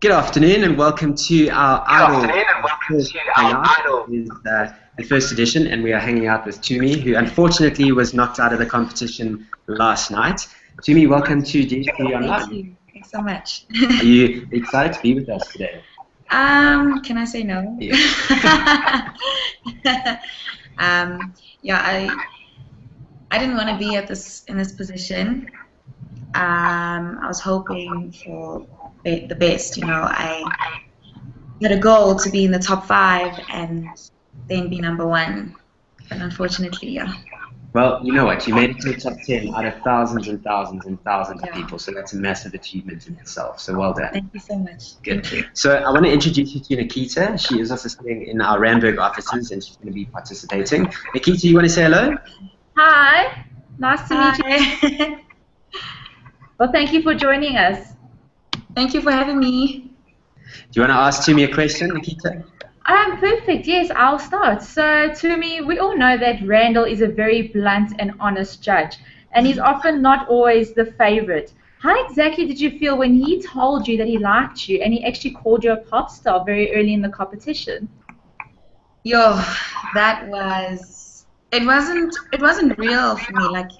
Good afternoon and welcome to our Hangout. This is the first edition, and we are hanging out with Tumi, who unfortunately was knocked out of the competition last night. Tumi, welcome to DSP Online. Thank you. Thanks so much. Are you excited to be with us today? Can I say no? Yeah. Yeah, I didn't want to be in this position. I was hoping for the best, you know. I had a goal to be in the top 5 and then be #1, but unfortunately, yeah. Well, you know what? You made it to the top 10 out of thousands and thousands and thousands of people, so that's a massive achievement in itself. So well done. Thank you so much. Good. So I want to introduce you to Nikita. She is also sitting in our Randburg offices, and she's going to be participating. Nikita, you want to say hello? Hi. Nice to meet you. Well, thank you for joining us. Thank you for having me. Do you want to ask Tumi a question, Nikita? Perfect. Yes, I'll start. So, Tumi, we all know that Randall is a very blunt and honest judge, and he's often not always the favorite. How exactly did you feel when he told you that he liked you and he actually called you a pop star very early in the competition? Yo, that was, it wasn't real for me. Like,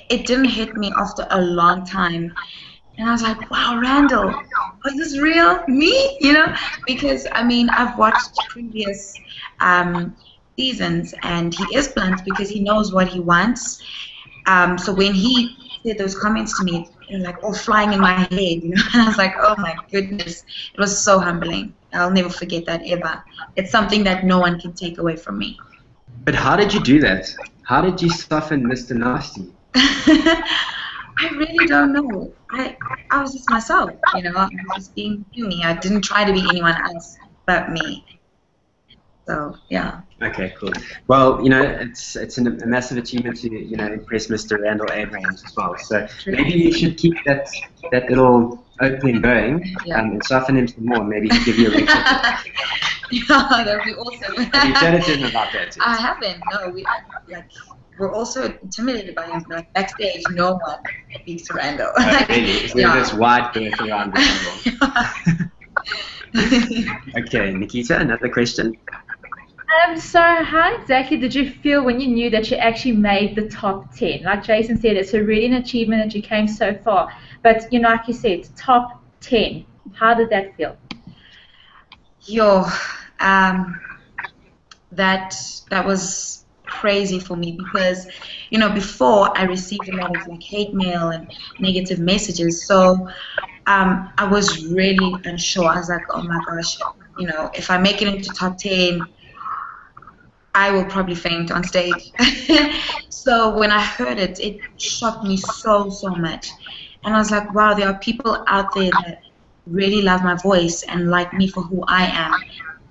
it didn't hit me after a long time. And I was like, wow, Randall, was this real? Me? You know? Because, I mean, I've watched previous seasons, and he is blunt because he knows what he wants. So when he said those comments to me, they were like all flying in my head, you know? And I was like, oh my goodness. It was so humbling. I'll never forget that ever. It's something that no one can take away from me. But how did you do that? How did you soften Mr. Nasty? I really don't know. I was just myself, you know. I was just being me. I didn't try to be anyone else but me. So yeah. Okay, cool. Well, you know, it's a massive achievement to, you know, impress Mr. Randall Abrahams as well. So maybe you should keep that little opening going, and soften him some more. Maybe he'll give you a record. Yeah, that would be awesome. Have you chatted to him about that too? I haven't. No, we're also intimidated by him. Like backstage, no one speaks to Randall. Really? Is there this wide berth around Randall? Okay, Nikita, another question. So how exactly did you feel when you knew that you actually made the top 10? Like Jason said, it's a really an achievement that you came so far. But, you know, like you said, top 10. How did that feel? Yo, that was crazy for me because, you know, before I received a lot of like hate mail and negative messages. So I was really unsure. I was like, oh my gosh, you know, if I make it into top 10, I will probably faint on stage. So when I heard it, it shocked me so much. And I was like, wow, there are people out there that really love my voice and like me for who I am.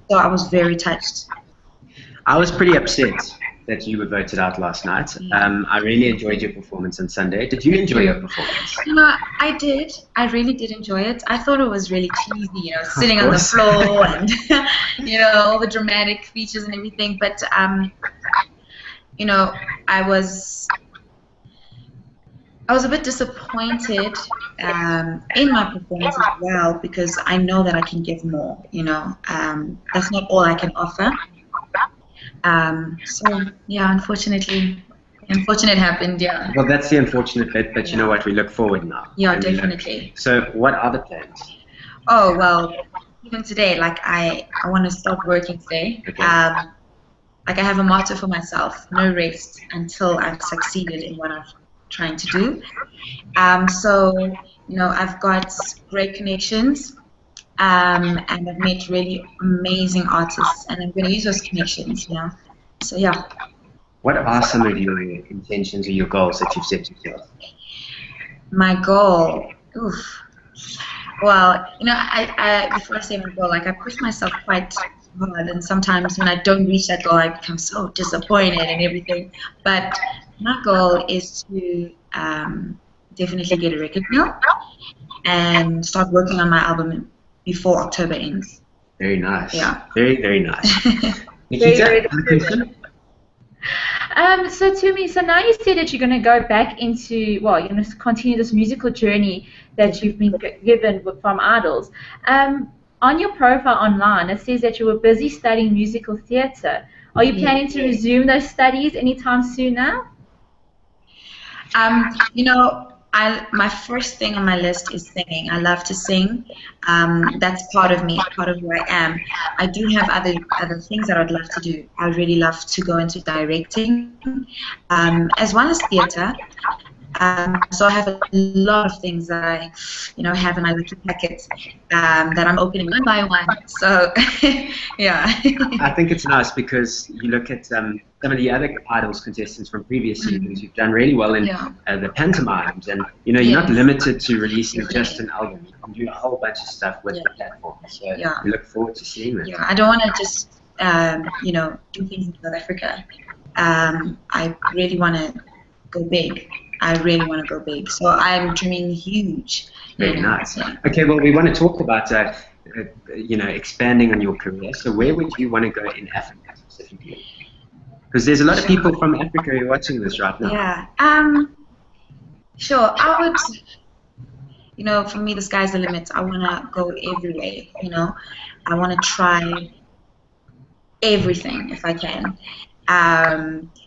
So I was very touched. I was pretty upset that you were voted out last night. I really enjoyed your performance on Sunday. Did you enjoy your performance? You know, I did. I really did enjoy it. I thought it was really cheesy, you know, sitting on the floor and, you know, all the dramatic features and everything. But, you know, I was a bit disappointed in my performance as well because I know that I can give more, you know. That's not all I can offer. So yeah, unfortunate happened, yeah. Well, that's the unfortunate bit, but you know what, we look forward now. Yeah, definitely. So what are the plans? Oh, well, even today, like I want to start working today. Okay. Like I have a motto for myself, no rest until I've succeeded in what I'm trying to do. So, you know, I've got great connections. And I've met really amazing artists, and I'm going to use those connections, you know. So yeah. What are some of your intentions or your goals that you've set yourself? My goal, oof. Well, you know, I before I say my goal, like I push myself quite hard, and sometimes when I don't reach that goal, I become so disappointed and everything. But my goal is to definitely get a record deal and start working on my album before October ends. Very nice. Yeah. Very nice. Nikita, question? So Tumi, so now you said that you're going to go back into, well, you're going to continue this musical journey that you've been given from Idols. On your profile online, it says that you were busy studying musical theatre. Are you planning to resume those studies anytime soon now? You know, my first thing on my list is singing. I love to sing. That's part of me, part of who I am. I do have other things that I'd love to do. I would really love to go into directing, as well as theatre. So I have a lot of things that I, have in my little packet that I'm opening one by one. So, yeah. I think it's nice because you look at some of the other Idols contestants from previous seasons who've done really well in the pantomimes, and you're not limited to releasing just an album. You can do a whole bunch of stuff with the platform. So we look forward to seeing that. Yeah, I don't want to just do things in South Africa. I really want to go big. I really want to go big. So I'm dreaming huge. Very nice. Yeah. Okay, well, we want to talk about, expanding on your career. So where would you want to go in Africa specifically? Because there's a lot of people from Africa who are watching this right now. Yeah. Sure. I would, for me, the sky's the limit. I want to go everywhere, I want to try everything if I can.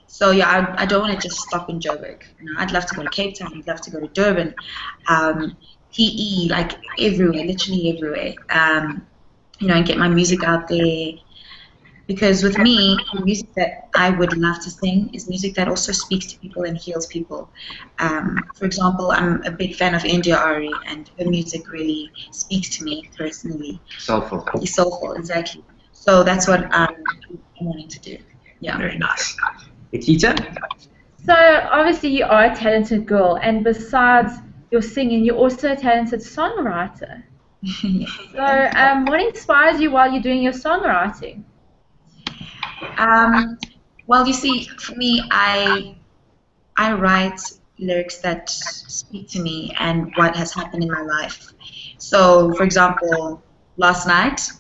So yeah, I don't want to just stop in Joburg. I'd love to go to Cape Town. I'd love to go to Durban, PE, like everywhere, literally everywhere. And get my music out there. Because with me, the music that I would love to sing is music that also speaks to people and heals people. For example, I'm a big fan of India Ari, and her music really speaks to me personally. Soulful. It's soulful, exactly. So that's what I'm wanting to do. Yeah. Very nice. Nikita? So obviously you are a talented girl, and besides your singing, you're also a talented songwriter. So what inspires you while you're doing your songwriting? Well, you see, for me, I write lyrics that speak to me and what has happened in my life. So, for example, last night,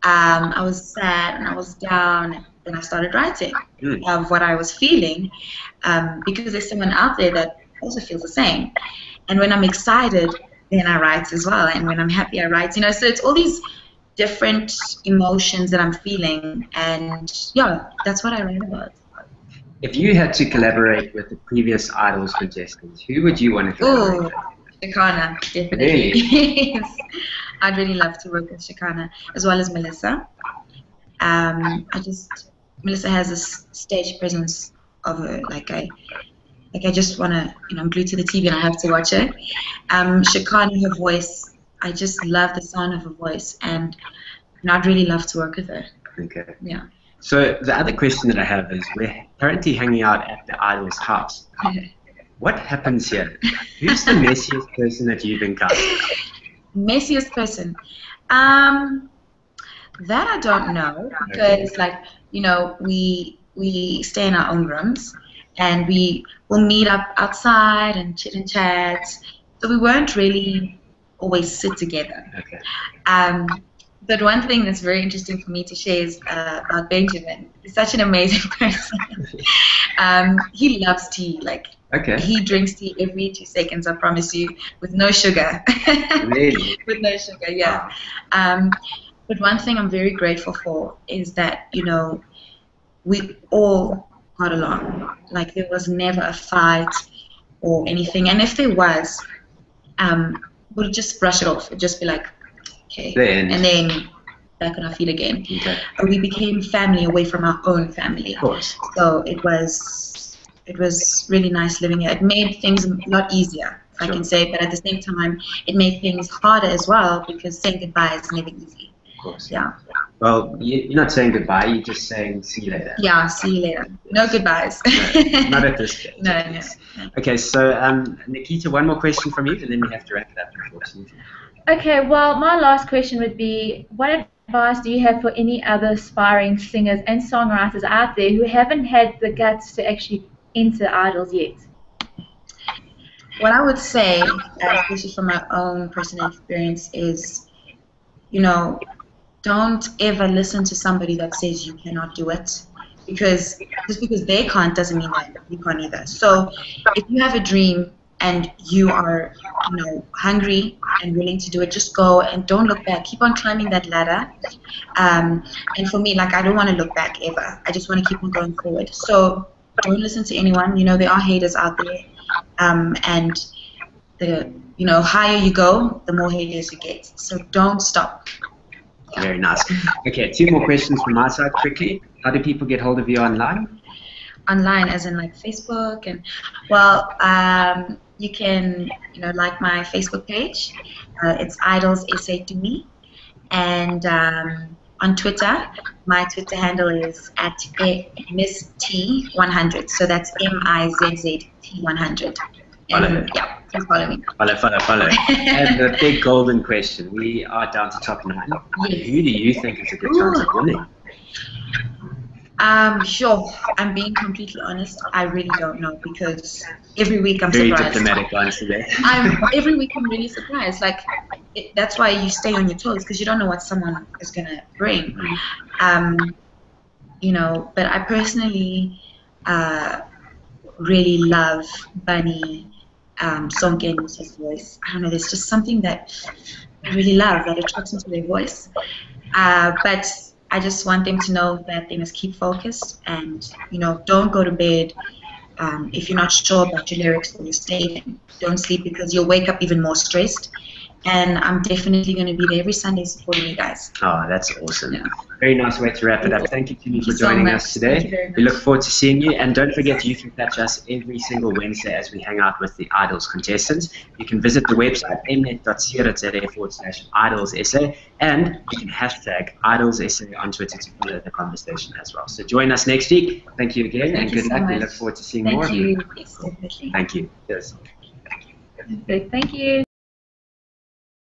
I was sad and I was down. Then I started writing of what I was feeling, because there's someone out there that also feels the same. And when I'm excited, then I write as well. And when I'm happy, I write. So it's all these different emotions that I'm feeling, and yeah, that's what I write about. If you had to collaborate with the previous Idols contestants, who would you want to collaborate with? Shekana, definitely. Really? Yes. I'd really love to work with Shekana, as well as Melissa. Melissa has this stage presence of her, I just want to, I'm glued to the TV and I have to watch it. Shekana, her voice, I just love the sound of her voice, and I'd really love to work with her. Okay. Yeah. So the other question that I have is, we're currently hanging out at the Idols house. What happens here? Who's the messiest person that you've encountered? Messiest person? That I don't know, because we stay in our own rooms, and we will meet up outside and chit and chat. So we weren't really always sit together. Okay. But one thing that's very interesting for me to share is about Benjamin. He's such an amazing person. He loves tea. He drinks tea every 2 seconds, I promise you, with no sugar. Really? With no sugar, yeah. But one thing I'm very grateful for is that, we all got along. There was never a fight or anything. And if there was, we'll just brush it off. It'd just be like, okay. And then back on our feet again. Okay. We became family away from our own family. Of course. So it was really nice living here. It made things a lot easier, if I can say, but at the same time, it made things harder as well, because saying goodbye is never easy. Of course. Yeah. Well, you're not saying goodbye, you're just saying see you later. Yeah, see you later. No goodbyes. No, not at this stage. No. Okay, so Nikita, one more question from you, and then we have to wrap it up, unfortunately. Okay, well, my last question would be, what advice do you have for any other aspiring singers and songwriters out there who haven't had the guts to actually enter Idols yet? What I would say, especially from my own personal experience, is, don't ever listen to somebody that says you cannot do it, because just because they can't doesn't mean that you can't either. So if you have a dream and you are, hungry and willing to do it, just go and don't look back. Keep on climbing that ladder. And for me, like, I don't want to look back ever. I just want to keep on going forward. So don't listen to anyone. There are haters out there. And the higher you go, the more haters you get. So don't stop. Very nice. Okay, 2 more questions from my side quickly. How do people get hold of you online? Online, as in like Facebook, and well, you can like my Facebook page. It's IdolsSA to me, and on Twitter, my Twitter handle is at Miss T100. So that's MIZZT100. And yeah, please follow me. Follow. And the big golden question. We are down to top 9. Yes. Who do you think is a good chance of winning? Sure. I'm being completely honest. I really don't know, because every week I'm Very surprised. Very diplomatic answer there. Every week I'm really surprised. Like, that's why you stay on your toes, because you don't know what someone is gonna bring. But I personally really love Bunny Songena's voice. I don't know. There's just something that I really love that attracts me to their voice. But I just want them to know that they must keep focused and, don't go to bed if you're not sure about your lyrics or your stating. Don't sleep, because you'll wake up even more stressed. And I'm definitely going to be there every Sunday supporting you guys. Oh, that's awesome. Yeah. Very nice way to wrap it up. Thank you, Tumi, for so joining much. us today. We look forward to seeing you. And don't forget, you can catch us every single Wednesday as we hang out with the Idols contestants. You can visit the website, mnet.co.za/IdolsSA, and you can hashtag IdolsSA on Twitter to follow the conversation as well. So join us next week. Thank you again, and good luck. We look forward to seeing more of you. Thank you. Thank you. Cheers. Thank you.